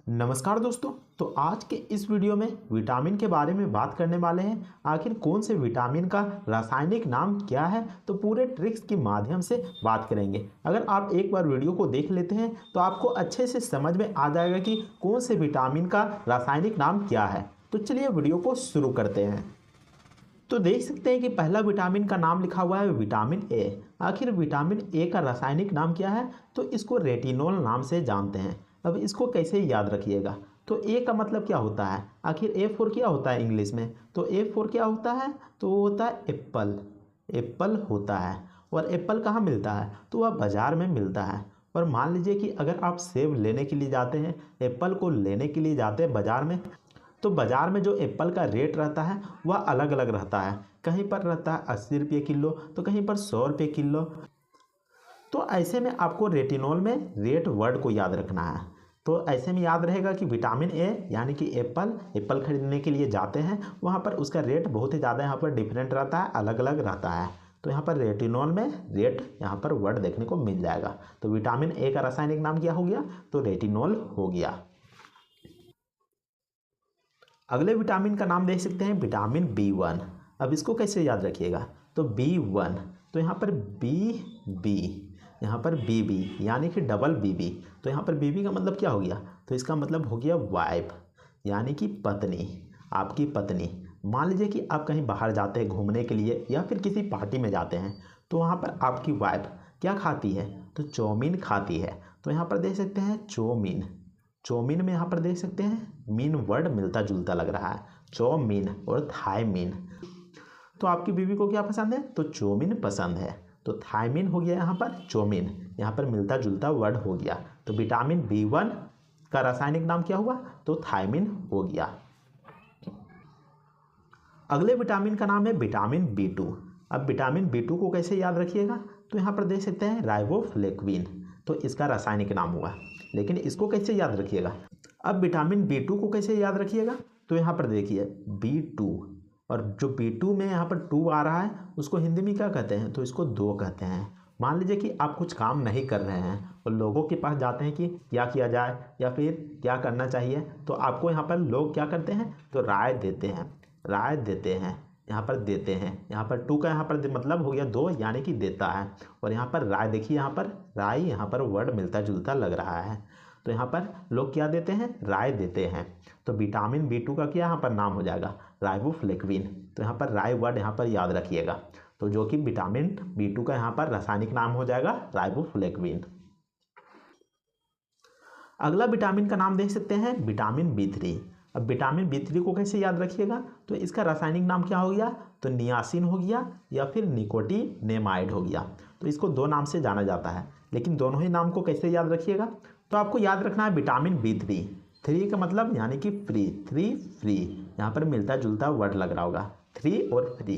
नमस्कार दोस्तों। तो आज के इस वीडियो में विटामिन के बारे में बात करने वाले हैं। आखिर कौन से विटामिन का रासायनिक नाम क्या है, तो पूरे ट्रिक्स के माध्यम से बात करेंगे। अगर आप एक बार वीडियो को देख लेते हैं तो आपको अच्छे से समझ में आ जाएगा कि कौन से विटामिन का रासायनिक नाम क्या है। तो चलिए वीडियो को शुरू करते हैं। तो देख सकते हैं कि पहला विटामिन का नाम लिखा हुआ है विटामिन ए। आखिर विटामिन ए का रासायनिक नाम क्या है, तो इसको रेटिनॉल नाम से जानते हैं। अब इसको कैसे याद रखिएगा, तो ए का मतलब क्या होता है, आखिर ए फॉर क्या होता है इंग्लिश में, तो ए फॉर क्या होता है, तो वो होता है एप्पल। एप्पल होता है। और एप्पल कहाँ मिलता है, तो वह बाज़ार में मिलता है। और मान लीजिए कि अगर आप सेब लेने के लिए जाते हैं, एप्पल को लेने के लिए जाते हैं बाज़ार में, तो बाज़ार में जो एप्पल का रेट रहता है वह अलग अलग रहता है। कहीं पर रहता है 80 रुपये किलो, तो कहीं पर 100 रुपये किलो। तो ऐसे में आपको रेटिनॉल में रेट वर्ड को याद रखना है। तो ऐसे में याद रहेगा कि विटामिन ए यानी कि एप्पल खरीदने के लिए जाते हैं, वहाँ पर उसका रेट बहुत ही ज़्यादा यहाँ पर डिफरेंट रहता है, अलग अलग रहता है। तो यहाँ पर रेटिनॉल में रेट यहाँ पर वर्ड देखने को मिल जाएगा। तो विटामिन ए का रासायनिक नाम क्या हो गया, तो रेटिनॉल हो गया। अगले विटामिन का नाम देख सकते हैं विटामिन B1। अब इसको कैसे याद रखिएगा, तो B1, तो यहाँ पर बी, यहाँ पर BB यानी कि डबल BB। तो यहाँ पर BB का मतलब क्या हो गया, तो इसका मतलब हो गया वाइफ यानी कि पत्नी, आपकी पत्नी। मान लीजिए कि आप कहीं बाहर जाते हैं घूमने के लिए या फिर किसी पार्टी में जाते हैं, तो वहाँ पर आपकी वाइफ क्या खाती है, तो चाउमीन खाती है। तो यहाँ पर देख सकते हैं चाउमीन। चाउमीन में यहाँ पर देख सकते हैं मीन वर्ड मिलता जुलता लग रहा है, चाउमीन और थायमीन। तो आपकी बीवी को क्या पसंद है, तो चाउमीन पसंद है। तो थायमीन हो गया यहाँ पर चाउमीन, यहाँ पर मिलता जुलता वर्ड हो गया। तो विटामिन B1 का रासायनिक नाम क्या हुआ, तो थायमीन हो गया। अगले विटामिन का नाम है विटामिन B2। अब विटामिन B2 को कैसे याद रखिएगा, तो यहाँ पर देख सकते हैं राइबोफ्लेविन, तो इसका रासायनिक नाम हुआ। लेकिन इसको कैसे याद रखिएगा, अब विटामिन B2 को कैसे याद रखिएगा, तो यहाँ पर देखिए B2, और जो B2 में यहाँ पर 2 आ रहा है उसको हिंदी में क्या कहते हैं, तो इसको 2 कहते हैं। मान लीजिए कि आप कुछ काम नहीं कर रहे हैं और लोगों के पास जाते हैं कि क्या किया जाए या फिर क्या करना चाहिए, तो आपको यहाँ पर लोग क्या करते हैं, तो राय देते हैं, राय देते हैं, यहाँ पर देते हैं। यहाँ पर 2 का यहाँ पर मतलब हो गया 2 यानी कि देता है। और यहाँ पर राय देखिए, यहाँ पर राय, यहाँ पर वर्ड मिलता जुलता लग रहा है। तो यहाँ पर लोग क्या देते हैं, राय देते हैं। तो विटामिन B2 का क्या यहाँ पर नाम हो जाएगा, राइबोफ्लेविन। तो यहाँ पर राय वर्ड यहाँ पर याद रखिएगा, तो जो कि विटामिन B2 का यहाँ पर रासायनिक नाम हो जाएगा राइबोफ्लेविन। अगला विटामिन का नाम देख सकते हैं विटामिन B3। अब विटामिन B3 को कैसे याद रखिएगा, तो इसका रासायनिक नाम क्या हो गया, तो नियासिन हो गया या फिर निकोटिनेमाइड हो गया। तो इसको 2 नाम से जाना जाता है, लेकिन दोनों ही नाम को कैसे याद रखिएगा, तो आपको याद रखना है विटामिन B3। 3 का मतलब यानी कि फ्री, 3 फ्री, यहाँ पर मिलता जुलता वर्ड लग रहा होगा, 3 और फ्री।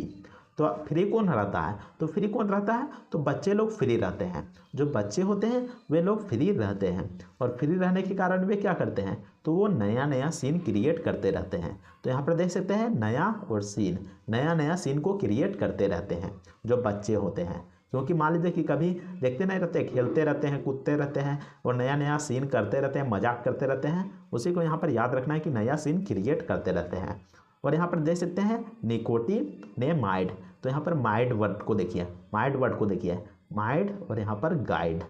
तो फ्री कौन रहता है, तो फ्री कौन रहता है, तो बच्चे लोग फ्री रहते हैं। जो बच्चे होते हैं वे लोग फ्री रहते हैं, और फ्री रहने के कारण वे क्या करते हैं, तो वो नया नया सीन क्रिएट करते रहते हैं। तो यहाँ पर देख सकते हैं नया और सीन, नया नया सीन को क्रिएट करते रहते हैं जो बच्चे होते हैं। क्योंकि मान लीजिए कि कभी देखते नहीं रहते, खेलते रहते हैं, कूदते रहते हैं और नया नया सीन करते रहते हैं, मजाक करते रहते हैं, उसी को यहाँ पर याद रखना है कि नया सीन क्रिएट करते रहते हैं। और यहाँ पर देख सकते हैं निकोटिनेमाइड। तो यहाँ पर माइड वर्ड को देखिए, माइड वर्ड को देखिए, माइड और यहाँ पर गाइड,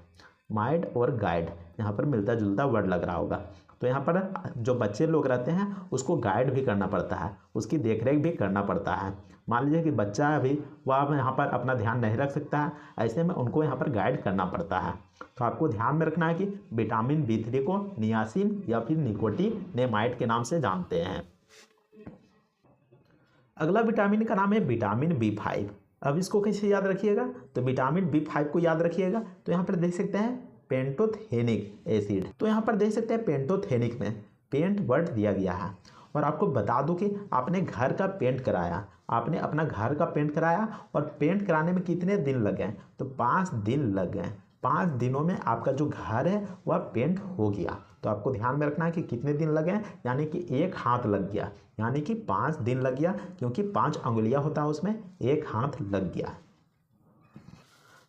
माइड और गाइड, यहाँ पर मिलता जुलता वर्ड लग रहा होगा। तो यहाँ पर जो बच्चे लोग रहते हैं उसको गाइड भी करना पड़ता है, उसकी देखरेख भी करना पड़ता है। मान लीजिए कि बच्चा है अभी, वह यहाँ पर अपना ध्यान नहीं रख सकता है, ऐसे में उनको यहाँ पर गाइड करना पड़ता है। तो आपको ध्यान में रखना है कि विटामिन B3 को नियासिन या फिर निकोटिनेमाइड के नाम से जानते हैं। अगला विटामिन का नाम है विटामिन B5। अब इसको कैसे याद रखिएगा, तो विटामिन B5 को याद रखिएगा। तो यहाँ पर देख सकते हैं पेंटोथेनिक एसिड। तो यहाँ पर देख सकते हैं पेंटोथेनिक में पेंट वर्ड दिया गया है। और आपको बता दूं कि आपने घर का पेंट कराया, आपने अपना घर का पेंट कराया और पेंट कराने में कितने दिन लगे, तो 5 दिन लग गए। 5 दिनों में आपका जो घर है वह पेंट हो गया। तो आपको ध्यान में रखना है कि कितने दिन लगे, यानी कि 1 हाथ लग गया, यानी कि 5 दिन लग गया, क्योंकि 5 अंगुलियां होता है उसमें, 1 हाथ लग गया।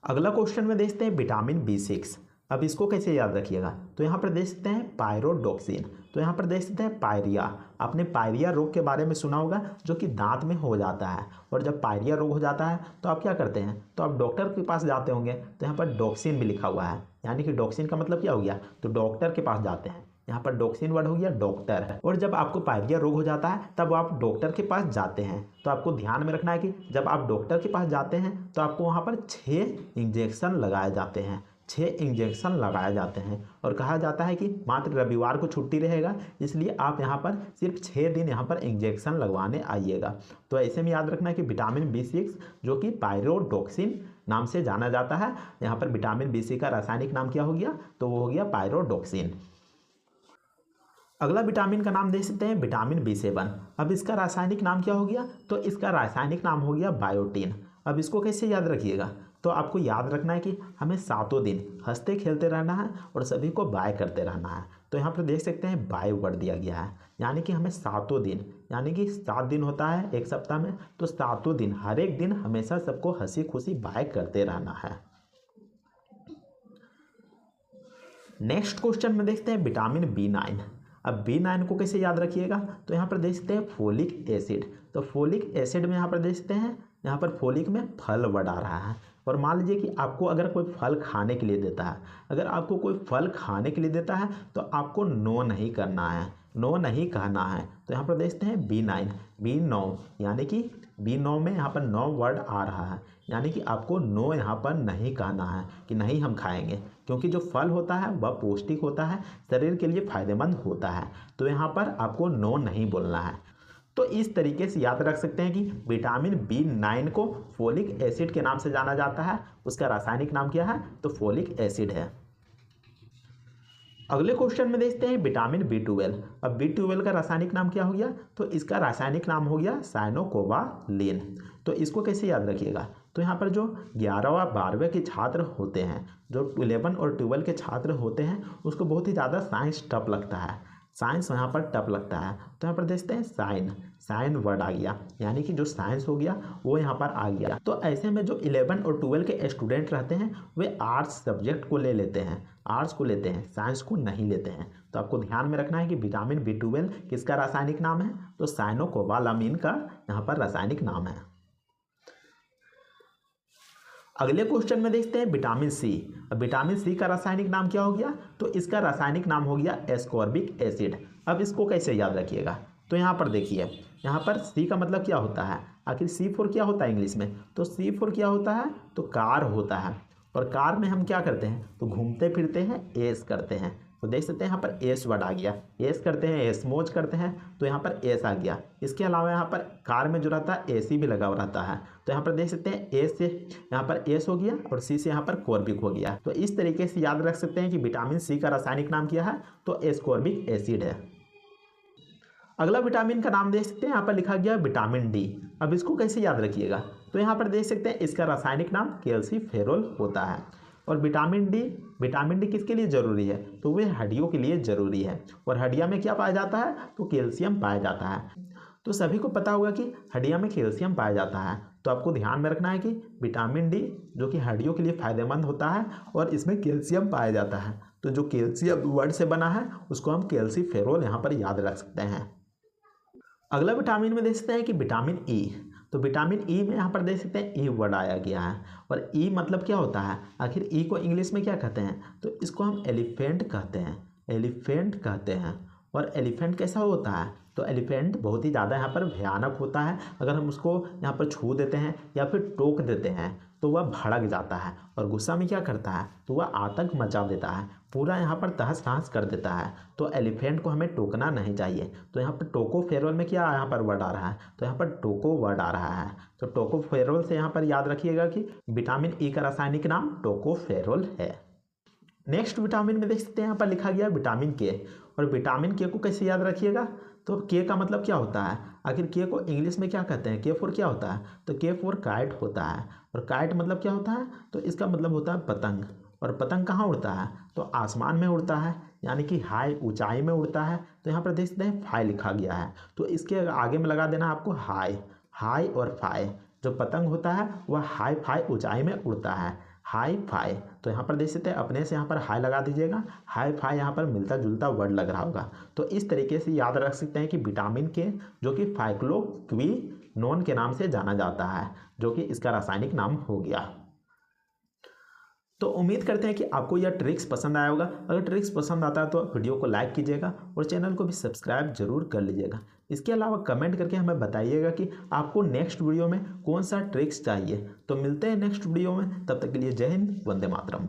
अगला क्वेश्चन में देखते हैं विटामिन B6। अब इसको कैसे याद रखिएगा, तो यहाँ पर देख सकते हैं पायरोडोक्सिन, तो यहाँ पर देख सकते हैं पायरिया। आपने पायरिया रोग के बारे में सुना होगा जो कि दांत में हो जाता है, और जब पायरिया रोग हो जाता है तो आप क्या करते हैं, तो आप डॉक्टर के पास जाते होंगे। तो यहाँ पर डॉक्सिन भी लिखा हुआ है, यानी कि डॉक्सिन का मतलब क्या हो गया, तो डॉक्टर के पास जाते हैं। यहाँ पर डॉक्सिन वर्ड हो गया डॉक्टर है। और जब आपको पायरिया रोग हो जाता है तब आप डॉक्टर के पास जाते हैं। तो आपको ध्यान में रखना है कि जब आप डॉक्टर के पास जाते हैं तो आपको वहाँ पर 6 इंजेक्शन लगाए जाते हैं, 6 इंजेक्शन लगाए जाते हैं। और कहा जाता है कि मात्र रविवार को छुट्टी रहेगा, इसलिए आप यहाँ पर सिर्फ 6 दिन यहाँ पर इंजेक्शन लगवाने आइएगा। तो ऐसे में याद रखना है कि विटामिन B6 जो कि पायरोडोक्सिन नाम से जाना जाता है, यहाँ पर विटामिन B6 का रासायनिक नाम क्या हो गया, तो वो हो गया पायरोडोक्सिन। अगला विटामिन का नाम देख सकते हैं विटामिन B7। अब इसका रासायनिक नाम क्या हो गया, तो इसका रासायनिक नाम हो गया बायोटिन। अब इसको कैसे याद रखिएगा, तो आपको याद रखना है कि हमें 7 दिन हंसते खेलते रहना है और सभी को बाय करते रहना है। तो यहाँ पर देख सकते हैं बाय वर्ड दिया गया है, यानी कि हमें 7 दिन, यानी कि 7 दिन होता है एक सप्ताह में, तो 7 दिन हर एक दिन हमेशा सबको हंसी खुशी बाय करते रहना है। नेक्स्ट क्वेश्चन में देखते हैं विटामिन B9। अब B9 को कैसे याद रखिएगा, तो यहाँ पर देख सकते हैं फोलिक एसिड। तो फोलिक एसिड में यहाँ पर देख सकते हैं, यहाँ पर फोलिक में फल वर्ड आ रहा है। और मान लीजिए कि आपको अगर कोई फल खाने के लिए देता है, अगर आपको कोई फल खाने के लिए देता है तो आपको नो नहीं करना है, नो नहीं कहना है। तो यहाँ पर देखते हैं B9, यानी कि B9 में यहाँ पर नो वर्ड आ रहा है, यानी कि आपको नो यहाँ पर नहीं कहना है कि नहीं हम खाएंगे, क्योंकि जो फल होता है वह पौष्टिक होता है, शरीर के लिए फायदेमंद होता है। तो यहाँ पर आपको नो नहीं बोलना है। तो इस तरीके से याद रख सकते हैं कि विटामिन B9 को फोलिक एसिड के नाम से जाना जाता है। उसका रासायनिक नाम क्या है, तो फोलिक एसिड है। अगले क्वेश्चन में देखते हैं विटामिन B12। अब B12 का रासायनिक नाम क्या हो गया, तो इसका रासायनिक नाम हो गया साइनोकोबालिन। तो इसको कैसे याद रखिएगा, तो यहाँ पर जो 11वां 12वें के छात्र होते हैं, जो 11 और 12 के छात्र होते हैं, उसको बहुत ही ज़्यादा साइंस टफ लगता है, साइंस यहाँ पर टफ लगता है। तो यहाँ पर देखते हैं साइन वर्ड आ गया, यानी कि जो साइंस हो गया वो यहाँ पर आ गया। तो ऐसे में जो 11 और 12 के स्टूडेंट रहते हैं वे आर्ट्स सब्जेक्ट को ले लेते हैं, आर्ट्स को लेते हैं, साइंस को नहीं लेते हैं। तो आपको ध्यान में रखना है कि विटामिन B12 किसका रासायनिक नाम है, तो साइनोकोबालामिन का यहाँ पर रासायनिक नाम है। अगले क्वेश्चन में देखते हैं विटामिन C। अब विटामिन C का रासायनिक नाम क्या हो गया, तो इसका रासायनिक नाम हो गया एस्कॉर्बिक एसिड। अब इसको कैसे याद रखिएगा, तो यहाँ पर देखिए, यहाँ पर C का मतलब क्या होता है, आखिर C4 क्या होता है इंग्लिश में, तो C4 क्या होता है, तो कार होता है। और कार में हम क्या करते हैं, तो घूमते फिरते हैं, एस करते हैं। तो देख सकते हैं यहाँ पर एस वर्ड आ गया, एस करते हैं, एस मोज करते हैं, तो यहाँ पर एस आ गया। इसके अलावा यहाँ पर कार में जो रहता है एसी भी लगा हुआ रहता है। तो यहाँ पर देख सकते हैं एस से यहाँ पर एस हो गया और सी से यहाँ पर कॉर्बिक हो गया। तो इस तरीके से याद रख सकते हैं कि विटामिन C का रासायनिक नाम क्या है, तो एस्कॉर्बिक एसिड है। अगला विटामिन का नाम देख सकते हैं, यहाँ पर लिखा गया विटामिन D। अब इसको कैसे याद रखिएगा, तो यहाँ पर देख सकते हैं इसका रासायनिक नाम कैल्सीफेरोल होता है। और विटामिन डी किसके लिए ज़रूरी है, तो वे हड्डियों के लिए ज़रूरी है। और हड्डियाँ में क्या पाया जाता है, तो कैल्शियम पाया जाता है। तो सभी को पता होगा कि हड्डियाँ में कैल्शियम पाया जाता है। तो आपको ध्यान में रखना है कि विटामिन D जो कि हड्डियों के लिए फायदेमंद होता है और इसमें कैल्शियम पाया जाता है। तो जो कैल्शियम वर्ड से बना है उसको हम कैल्सीफेरोल यहाँ पर याद रख सकते हैं। अगला विटामिन में देख सकते हैं कि विटामिन E। तो विटामिन E में यहाँ पर देख सकते हैं E वर्ड आया गया है। और E मतलब क्या होता है, आखिर E को इंग्लिश में क्या कहते हैं, तो इसको हम एलिफेंट कहते हैं, एलिफेंट कहते हैं। और एलिफेंट कैसा होता है, तो एलिफेंट बहुत ही ज़्यादा यहाँ पर भयानक होता है। अगर हम उसको यहाँ पर छू देते हैं या फिर टोक देते हैं तो वह भड़क जाता है और गुस्सा में क्या करता है, तो वह आतंक मचा देता है, पूरा यहाँ पर तहस नहस कर देता है। तो एलिफेंट को हमें टोकना नहीं चाहिए। तो यहाँ पर टोकोफेरोल में क्या यहाँ पर वर्ड आ रहा है, तो यहाँ पर टोको वर्ड आ रहा है। तो टोकोफेरोल से यहाँ पर याद रखिएगा कि विटामिन E का रासायनिक नाम टोकोफेरोल है। नेक्स्ट विटामिन में देख सकते हैं यहाँ पर लिखा गया विटामिन K। और विटामिन K को कैसे याद रखिएगा, तो K का मतलब क्या होता है, आखिर K को इंग्लिश में क्या कहते हैं, K4 क्या होता है, तो K4 काइट होता है। और काइट मतलब क्या होता है, तो इसका मतलब होता है पतंग। और पतंग कहाँ उड़ता है, तो आसमान में उड़ता है, यानी कि हाई ऊंचाई में उड़ता है। तो यहाँ पर देख सकते हैं फाई लिखा गया है, तो इसके आगे में लगा देना आपको हाई और फाई। जो पतंग होता है वह हाई फाई ऊंचाई में उड़ता है, हाई फाई। तो यहाँ पर देख सकते हैं अपने से यहाँ पर हाई लगा दीजिएगा, हाई फाई यहाँ पर मिलता जुलता वर्ड लग रहा होगा। तो इस तरीके से याद रख सकते हैं कि विटामिन के जो कि फाइक्लोक्विनोन के नाम से जाना जाता है, जो कि इसका रासायनिक नाम हो गया। तो उम्मीद करते हैं कि आपको यह ट्रिक्स पसंद आया होगा। अगर ट्रिक्स पसंद आता है तो वीडियो को लाइक कीजिएगा और चैनल को भी सब्सक्राइब जरूर कर लीजिएगा। इसके अलावा कमेंट करके हमें बताइएगा कि आपको नेक्स्ट वीडियो में कौन सा ट्रिक्स चाहिए। तो मिलते हैं नेक्स्ट वीडियो में, तब तक के लिए जय हिंद, वंदे मातरम।